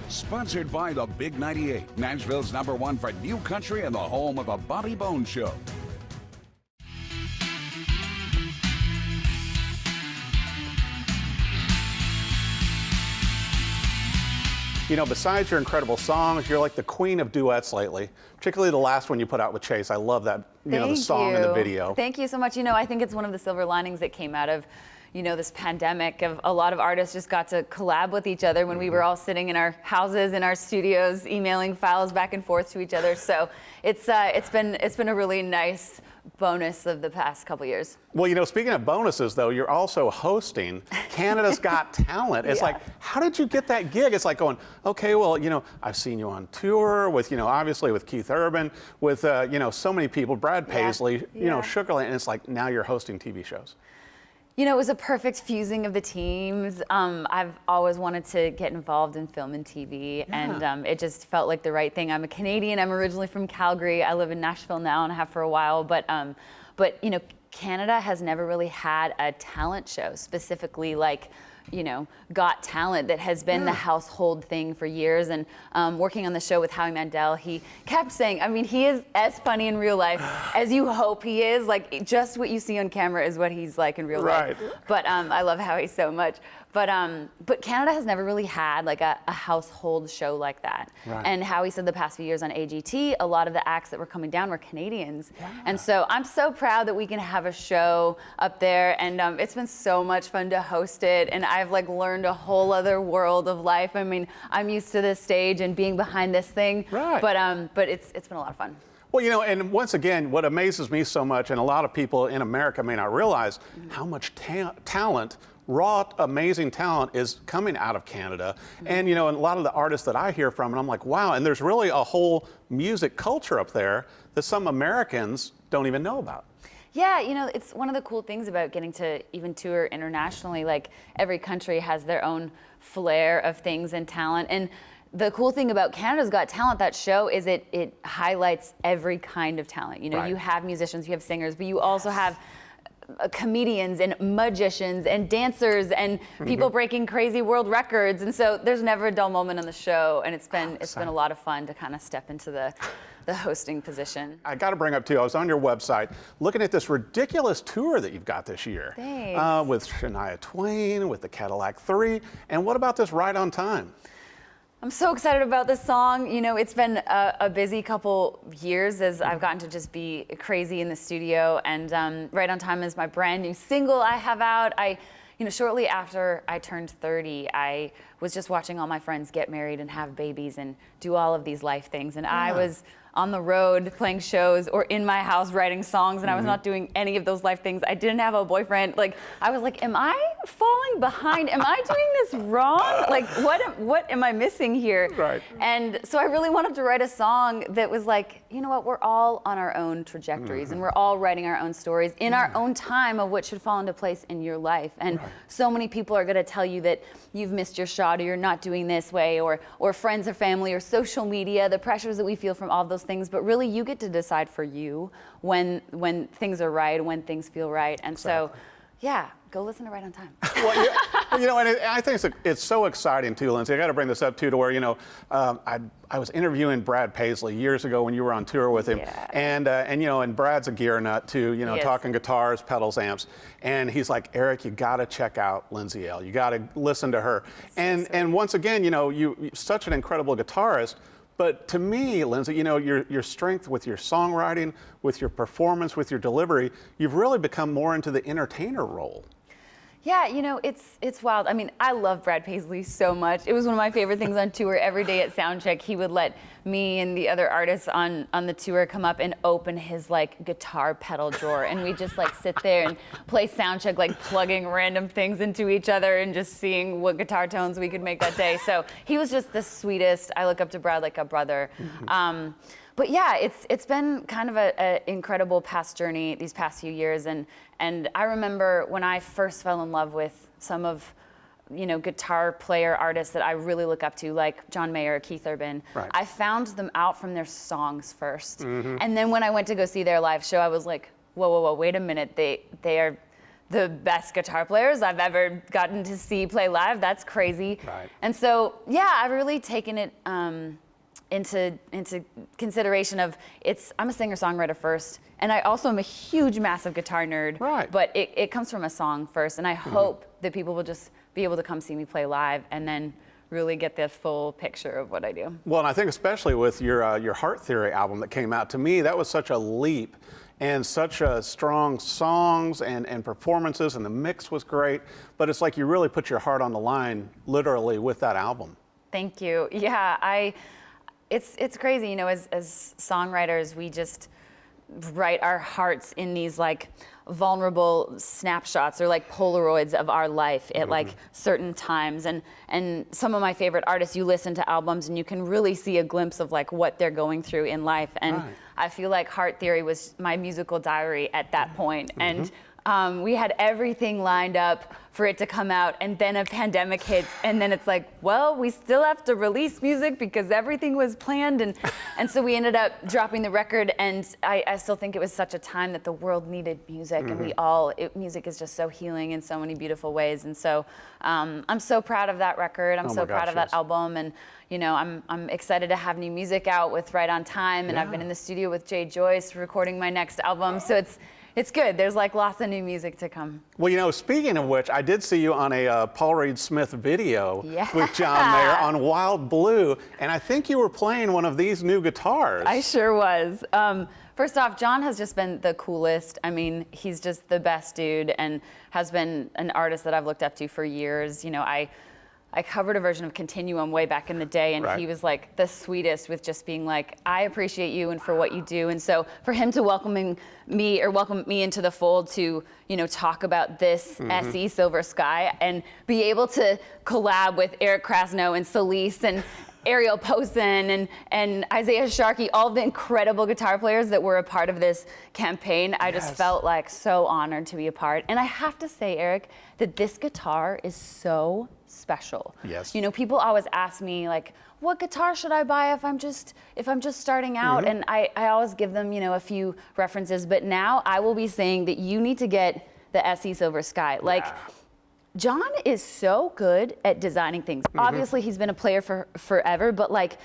Sponsored by the Big 98, Nashville's #1 for new country and the home of the Bobby Bones Show. You know, besides your incredible songs, you're like the queen of duets lately, particularly the last one you put out with Chase. I love that, the song and the video. Thank you so much. You know, I think it's one of the silver linings that came out of, you know, this pandemic. Of a lot of artists just got to collab with each other when we were all sitting in our houses, in our studios, emailing files back and forth to each other. So it's been a really nice bonus of the past couple years. Well, you know, speaking of bonuses, though, you're also hosting Canada's Got Talent. It's like, how did you get that gig? It's like going, okay, well, you know, I've seen you on tour with, you know, obviously with Keith Urban, with, you know, so many people, Brad Paisley, you know, Sugarland, and it's like, now you're hosting TV shows. You know, it was a perfect fusing of the teams. I've always wanted to get involved in film and TV, and it just felt like the right thing. I'm a Canadian. I'm originally from Calgary. I live in Nashville now and have for a while. But you know, Canada has never really had a talent show, specifically like, you know, Got Talent, that has been the household thing for years. And working on the show with Howie Mandel, he kept saying, I mean, he is as funny in real life as you hope he is. Like, just what you see on camera is what he's like in real life. But I love Howie so much. But Canada has never really had like a household show like that. And Howie said the past few years on AGT, a lot of the acts that were coming down were Canadians. And so I'm so proud that we can have a show up there, and it's been so much fun to host it. And I've like learned a whole other world of life. I mean, I'm used to this stage and being behind this thing, but it's been a lot of fun. Well, you know, and once again, what amazes me so much, and a lot of people in America may not realize, how much talent, raw, amazing talent is coming out of Canada. And, you know, and a lot of the artists that I hear from, and I'm like, wow, and there's really a whole music culture up there that some Americans don't even know about. Yeah, you know, it's one of the cool things about getting to even tour internationally. Like, every country has their own flair of things and talent. And the cool thing about Canada's Got Talent, that show, is it highlights every kind of talent. You know, you have musicians, you have singers, but you also have comedians and magicians and dancers and people breaking crazy world records. And so there's never a dull moment on the show, and it's been a lot of fun to kind of step into the hosting position. I got to bring up too, I was on your website looking at this ridiculous tour that you've got this year. Thanks. With Shania Twain, with the Cadillac 3, and what about this Right on Time? I'm so excited about this song. You know, it's been a busy couple years as I've gotten to just be crazy in the studio, and Right on Time is my brand new single I have out. You know, shortly after I turned 30, I was just watching all my friends get married and have babies and do all of these life things, and I was on the road playing shows or in my house writing songs, and I was not doing any of those life things. I didn't have a boyfriend. Like, I was like, am I falling behind? Am I doing this wrong? Like, what am I missing here? And so I really wanted to write a song that was like, you know what, we're all on our own trajectories, and we're all writing our own stories in our own time of what should fall into place in your life. And so many people are gonna tell you that you've missed your shot, or you're not doing this way, or friends or family or social media, the pressures that we feel from all of those things. But really, you get to decide for you when things are right, when things feel right. And so, yeah, go listen to Right on Time. Well, you know, and I think it's so exciting too, Lindsay. I got to bring this up too, to where, you know, I was interviewing Brad Paisley years ago when you were on tour with him, and you know, and Brad's a gear nut too, you know, talking guitars, pedals, amps, and he's like, Eric, you got to check out Lindsay Ell. You got to listen to her. And once again, you know, you're such an incredible guitarist. But to me, Lindsay, you know, your strength with your songwriting, with your performance, with your delivery, you've really become more into the entertainer role. Yeah, you know, it's wild. I mean, I love Brad Paisley so much. It was one of my favorite things on tour. Every day at soundcheck, he would let me and the other artists on the tour come up and open his like guitar pedal drawer, and we just like sit there and play soundcheck, like plugging random things into each other and just seeing what guitar tones we could make that day. So he was just the sweetest. I look up to Brad like a brother. But yeah, it's been kind of an incredible past journey these past few years, and I remember when I first fell in love with some of, you know, guitar player artists that I really look up to, like John Mayer, Keith Urban. I found them out from their songs first, and then when I went to go see their live show, I was like, whoa, wait a minute, the best guitar players I've ever gotten to see play live. That's crazy. Right. And so, yeah, I've really taken it into consideration of I'm a singer-songwriter first, and I also am a huge, massive guitar nerd. Right. But it comes from a song first, and I hope that people will just be able to come see me play live and then really get the full picture of what I do. Well, and I think especially with your Heart Theory album that came out, to me, that was such a leap and such strong songs and performances, and the mix was great. But it's like you really put your heart on the line, literally, with that album. Thank you. Yeah, it's crazy, you know, as songwriters, we just write our hearts in these like vulnerable snapshots or like Polaroids of our life at like certain times. And some of my favorite artists, you listen to albums and you can really see a glimpse of like what they're going through in life. And I feel like Heart Theory was my musical diary at that point. And we had everything lined up for it to come out, and then a pandemic hits, and then it's like, well, we still have to release music because everything was planned, and so we ended up dropping the record, and I still think it was such a time that the world needed music, and music is just so healing in so many beautiful ways, and so I'm so proud of that record. I'm so proud of that album, and you know, I'm excited to have new music out with Right on Time, and I've been in the studio with Jay Joyce recording my next album, so it's good. There's like lots of new music to come. Well, you know, speaking of which, I did see you on a Paul Reed Smith video with John Mayer on Wild Blue, and I think you were playing one of these new guitars. I sure was. First off, John has just been the coolest. I mean, he's just the best dude and has been an artist that I've looked up to for years. You know, I covered a version of Continuum way back in the day, and he was like the sweetest with just being like, I appreciate you and for what you do. And so for him to welcome me into the fold to, you know, talk about this SE Silver Sky and be able to collab with Eric Krasno and Solis and Ariel Posen and Isaiah Sharkey, all the incredible guitar players that were a part of this campaign. I just felt like so honored to be a part. And I have to say, Eric, that this guitar is so special. Yes. You know, people always ask me like, what guitar should I buy if I'm just starting out? And I always give them, you know, a few references, but now I will be saying that you need to get the SE Silver Sky. Like, John is so good at designing things. Obviously, he's been a player for forever, but like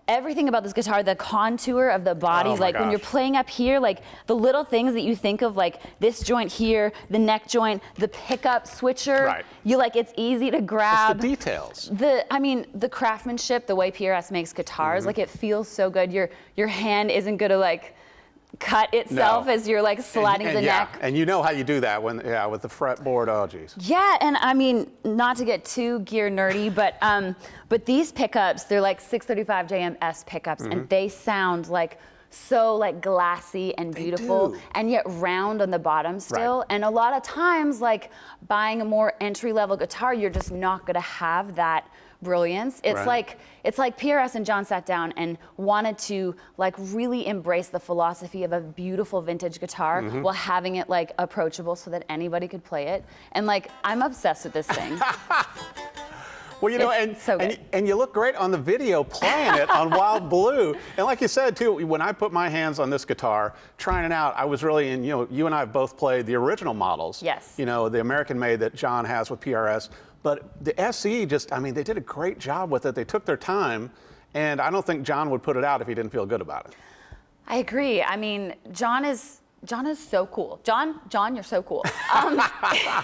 everything about this guitar, the contour of the body, like when you're playing up here, like the little things that you think of, like this joint here, the neck joint, the pickup switcher, you like, it's easy to grab. It's the details. The craftsmanship, the way PRS makes guitars, like it feels so good. Your hand isn't gonna like cut itself as you're like sliding the neck. And you know how you do that when, with the fretboard, oh geez. Yeah, and I mean, not to get too gear nerdy, but these pickups, they're like 635 JMS pickups, and they sound like so like glassy and beautiful, and yet round on the bottom still. And a lot of times, like buying a more entry-level guitar, you're just not gonna have that brilliance. It's like PRS and John sat down and wanted to like really embrace the philosophy of a beautiful vintage guitar while having it like approachable so that anybody could play it. And like, I'm obsessed with this thing. Well, you know, and you look great on the video playing it on Wild Blue. And like you said, too, when I put my hands on this guitar, trying it out, I was really in, you know, you and I have both played the original models. Yes. You know, the American made that John has with PRS. But the SE just, I mean, they did a great job with it. They took their time. And I don't think John would put it out if he didn't feel good about it. I agree. I mean, John is so cool. John, you're so cool.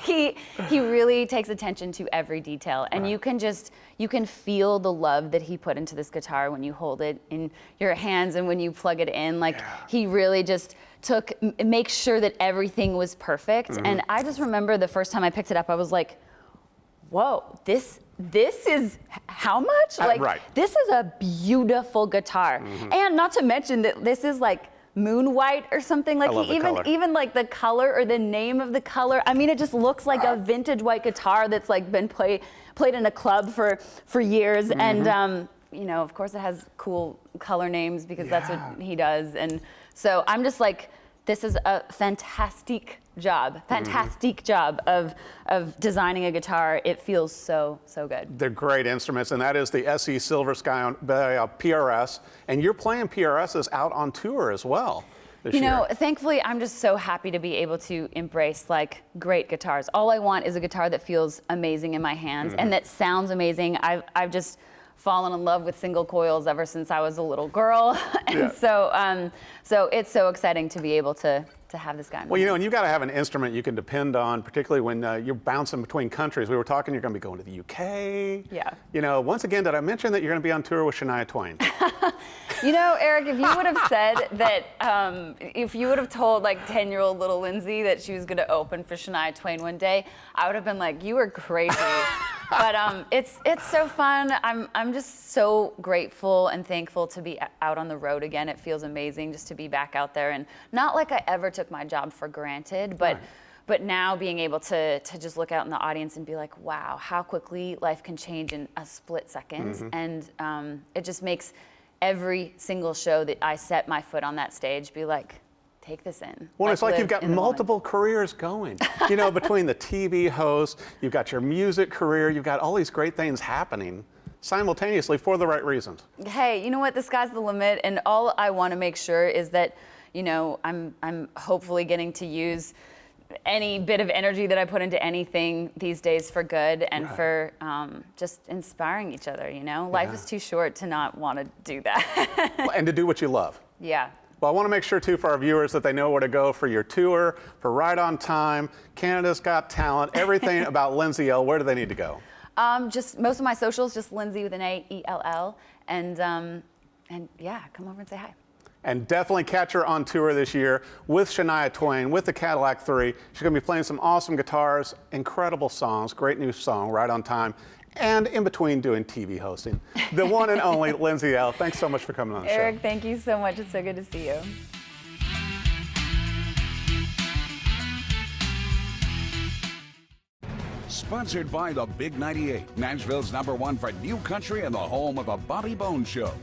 He really takes attention to every detail, and you can feel the love that he put into this guitar when you hold it in your hands and when you plug it in. Like he really just make sure that everything was perfect. And I just remember the first time I picked it up, I was like, whoa, this is how much? Like this is a beautiful guitar. And not to mention that this is like moon white or something. Like even like the color or the name of the color. I mean, it just looks like a vintage white guitar that's like been played in a club for years. And you know, of course it has cool color names because that's what he does. And so I'm just like, this is a fantastic job of designing a guitar. It feels so good. They're great instruments, and that is the SE Silver Sky by PRS. And you're playing PRSs out on tour as well. this You year? know, thankfully, I'm just so happy to be able to embrace like great guitars. All I want is a guitar that feels amazing in my hands and that sounds amazing. I've just fallen in love with single coils ever since I was a little girl, and so it's so exciting to be able to have this guy. Well, you know, and you got to have an instrument you can depend on, particularly when you're bouncing between countries. We were talking, you're going to be going to the UK. Yeah. You know, once again, did I mention that you're going to be on tour with Shania Twain? You know, Eric, if you would have said that, if you would have told like 10-year-old little Lindsay that she was going to open for Shania Twain one day, I would have been like, you were crazy. But it's so fun. I'm just so grateful and thankful to be out on the road again. It feels amazing just to be back out there, and not like I ever took my job for granted, but. Right. But now being able to just look out in the audience and be like, wow, how quickly life can change in a split second. And it just makes every single show that I set my foot on that stage be like, take this in. Well, it's like you've got live in the multiple careers going. You know, between the TV host, you've got your music career, you've got all these great things happening simultaneously for the right reasons. Hey, you know what? The sky's the limit, and all I want to make sure is that, you know, I'm hopefully getting to use any bit of energy that I put into anything these days for good and for just inspiring each other, you know? Life is too short to not want to do that. And to do what you love. Yeah. Well, I want to make sure, too, for our viewers that they know where to go for your tour, for Right on Time, Canada's Got Talent, everything about Lindsay Ell. Where do they need to go? Just most of my socials, just Lindsay with an A, E-L-L. And yeah, come over and say hi. And definitely catch her on tour this year with Shania Twain, with the Cadillac 3. She's going to be playing some awesome guitars, incredible songs, great new song, Right on Time, and in between doing TV hosting. The one and only Lindsay Ell. Thanks so much for coming on the show. Eric, thank you so much. It's so good to see you. Sponsored by the Big 98, Nashville's #1 for new country and the home of a Bobby Bones Show.